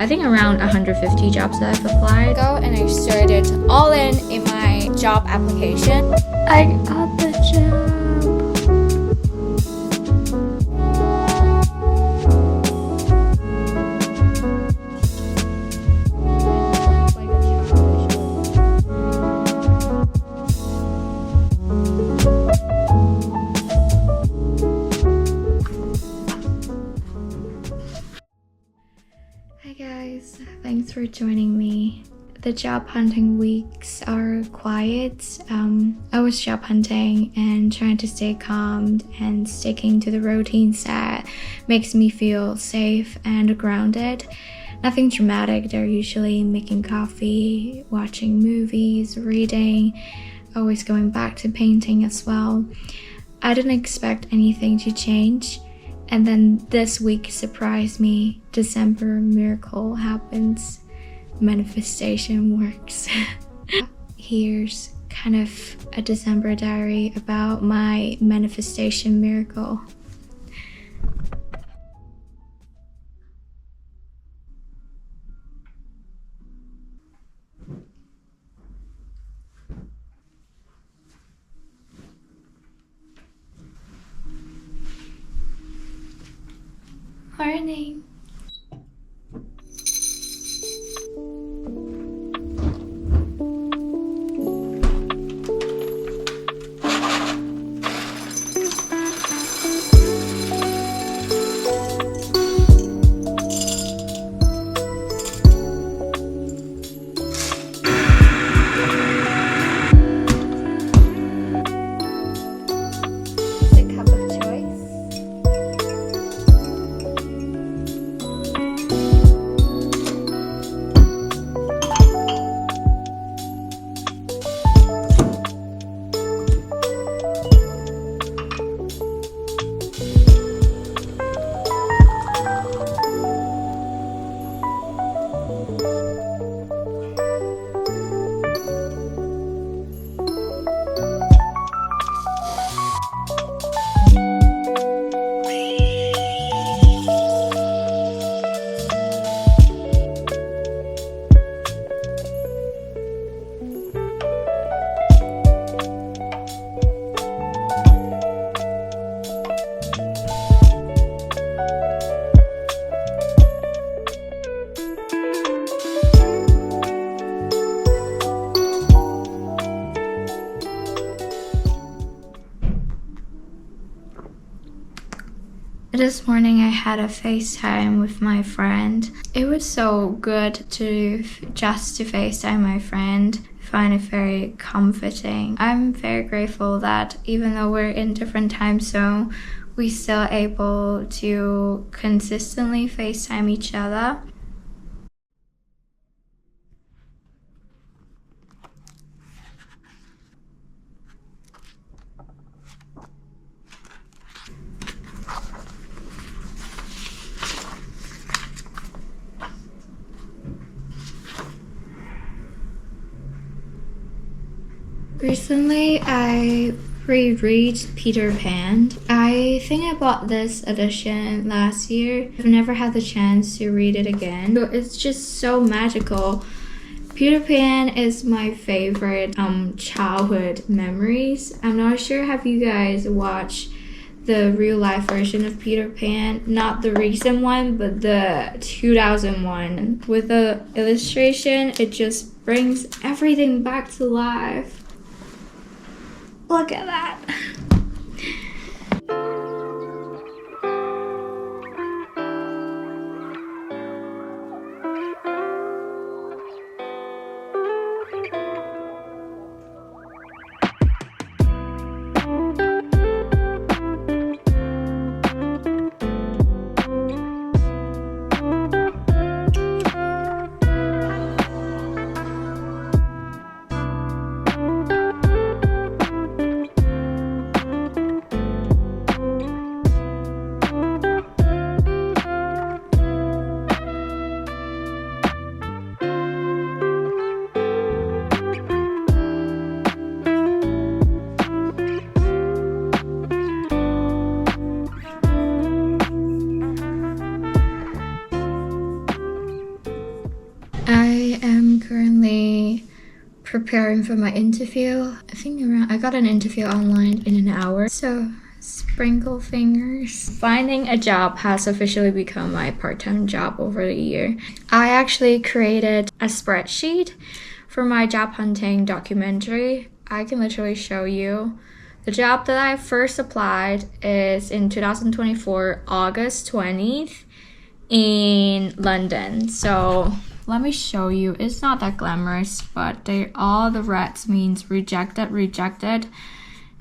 I think around 150 jobs that I've applied. Go and I started all in my job application. I got the job. Hi guys, thanks for joining me. The job hunting weeks are quiet. I was job hunting and trying to stay calm and sticking to the routines that makes me feel safe and grounded. Nothing dramatic. They're usually making coffee, watching movies, reading, always going back to painting as well. I didn't expect anything to change. And then this week surprised me. December miracle happens. Manifestation works. Here's kind of a December diary about my manifestation miracle. Morning. The cup of choice. This morning I had a FaceTime with my friend. It was so good to just to FaceTime my friend. I find it very comforting. I'm very grateful that even though we're in different time zone, we still able to consistently FaceTime each other. Recently, I reread Peter Pan. I think I bought this edition last year. I've never had the chance to read it again. It's just so magical. Peter Pan is my favorite childhood memories. I'm not sure have you guys watched the real life version of Peter Pan, not the recent one, but the 2001. With the illustration, it just brings everything back to life. Look at that. currently preparing for my interview. I got an interview online in an hour, so sprinkle fingers. Finding a job has officially become my part-time job over the year. I actually created a spreadsheet for my job hunting documentary. I can literally show you. The job that I first applied is in 2024, August 20th in London. So let me show you. It's not that glamorous, but all the reds means rejected.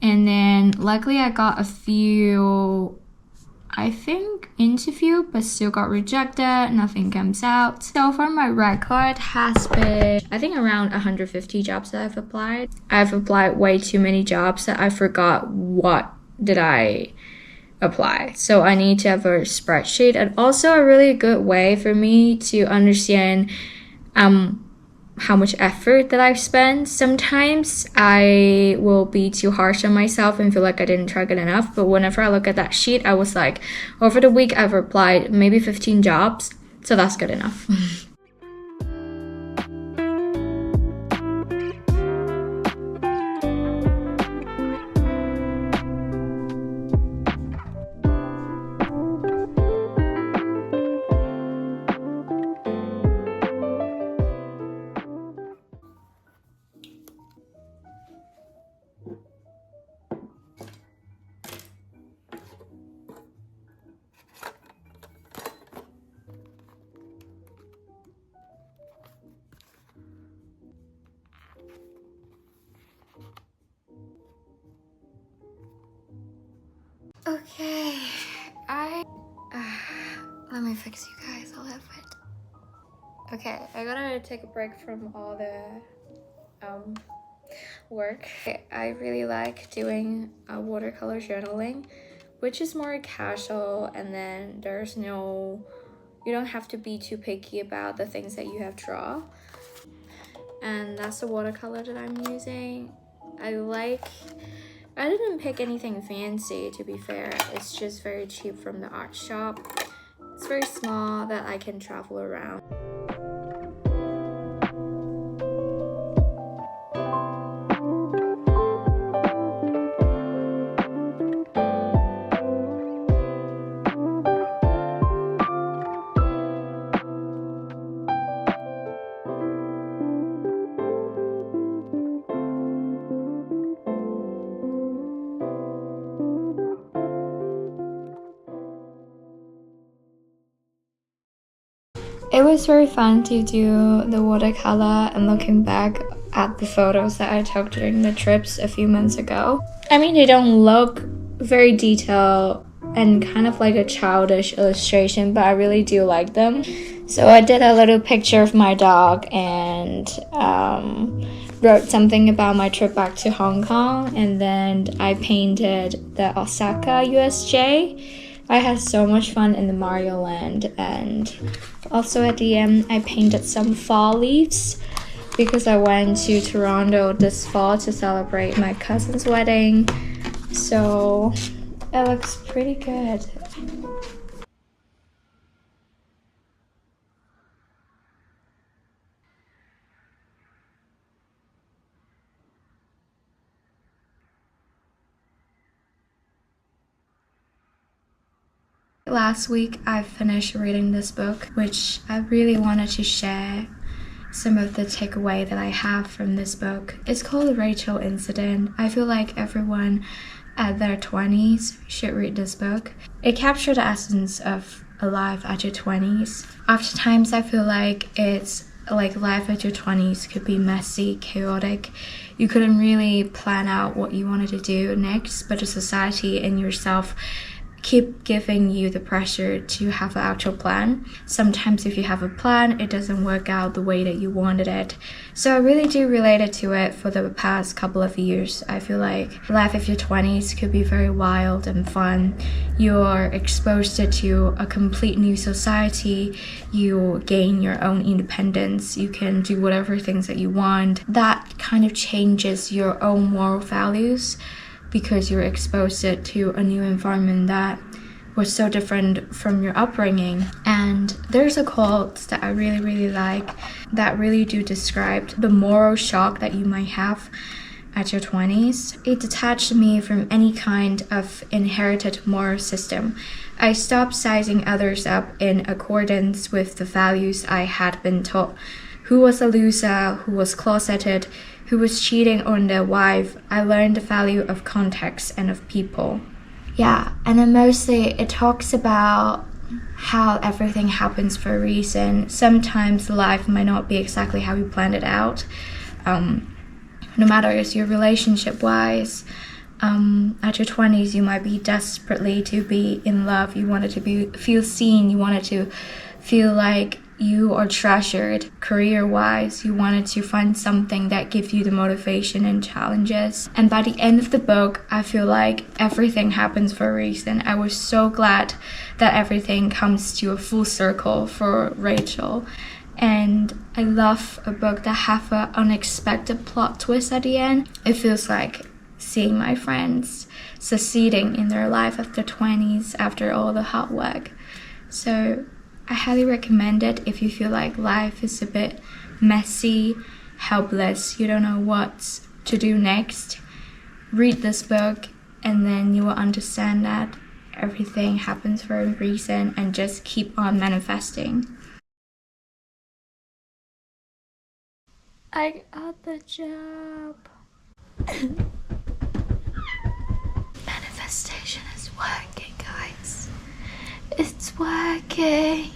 And then luckily I got a few, I think, interview, but still got rejected. Nothing comes out. So far my record has been, I think, around 150 jobs that I've applied. I've applied way too many jobs that I forgot what did I apply. So I need to have a spreadsheet, and also a really good way for me to understand how much effort that I've spent. Sometimes I will be too harsh on myself and feel like I didn't try good enough, but whenever I look at that sheet, I was like, over the week I've applied maybe 15 jobs, so that's good enough. Okay, let me fix you guys a little bit. Okay, I gotta take a break from all the work. I really like doing watercolor journaling, which is more casual, and then you don't have to be too picky about the things that you have draw. And that's the watercolor that I'm using. I didn't pick anything fancy, to be fair. It's just very cheap from the art shop. It's very small that I can travel around. It was very fun to do the watercolor, and looking back at the photos that I took during the trips a few months ago. I mean, they don't look very detailed and kind of like a childish illustration, but I really do like them. So I did a little picture of my dog and wrote something about my trip back to Hong Kong, and then I painted the Osaka USJ. I had so much fun in the Mario Land, and also at the end I painted some fall leaves because I went to Toronto this fall to celebrate my cousin's wedding, so it looks pretty good. Last week I finished reading this book, which I really wanted to share some of the takeaway that I have from this book. It's called The Rachel Incident. I feel like everyone at their 20s should read this book. It captured the essence of a life at your 20s. After times I feel like it's like life at your 20s could be messy, chaotic. You couldn't really plan out what you wanted to do next, but the society and yourself keep giving you the pressure to have an actual plan. Sometimes if you have a plan, it doesn't work out the way that you wanted it. So I really do relate to it for the past couple of years. I feel like life of your 20s could be very wild and fun. You're exposed to a complete new society. You gain your own independence. You can do whatever things that you want. That kind of changes your own moral values, because you're exposed to a new environment that was so different from your upbringing. And there's a quote that I really like that really do describe the moral shock that you might have at your 20s. It detached me from any kind of inherited moral system. I stopped sizing others up in accordance with the values I had been taught. Who was a loser, who was closeted, who was cheating on their wife. I learned the value of context and of people. Yeah, and then mostly it talks about how everything happens for a reason. Sometimes life might not be exactly how you planned it out. No matter if your relationship wise, at your 20s you might be desperately to be in love. You wanted to feel seen. You wanted to feel like you are treasured. Career wise, you wanted to find something that gives you the motivation and challenges. And by the end of the book, I feel like everything happens for a reason. I was so glad that everything comes to a full circle for Rachel. And I love a book that have an unexpected plot twist at the end. It feels like seeing my friends succeeding in their life after 20s, after all the hard work. So I highly recommend it if you feel like life is a bit messy, helpless, you don't know what to do next. Read this book and then you will understand that everything happens for a reason, and just keep on manifesting. I got the job. Manifestation is working, guys. It's working.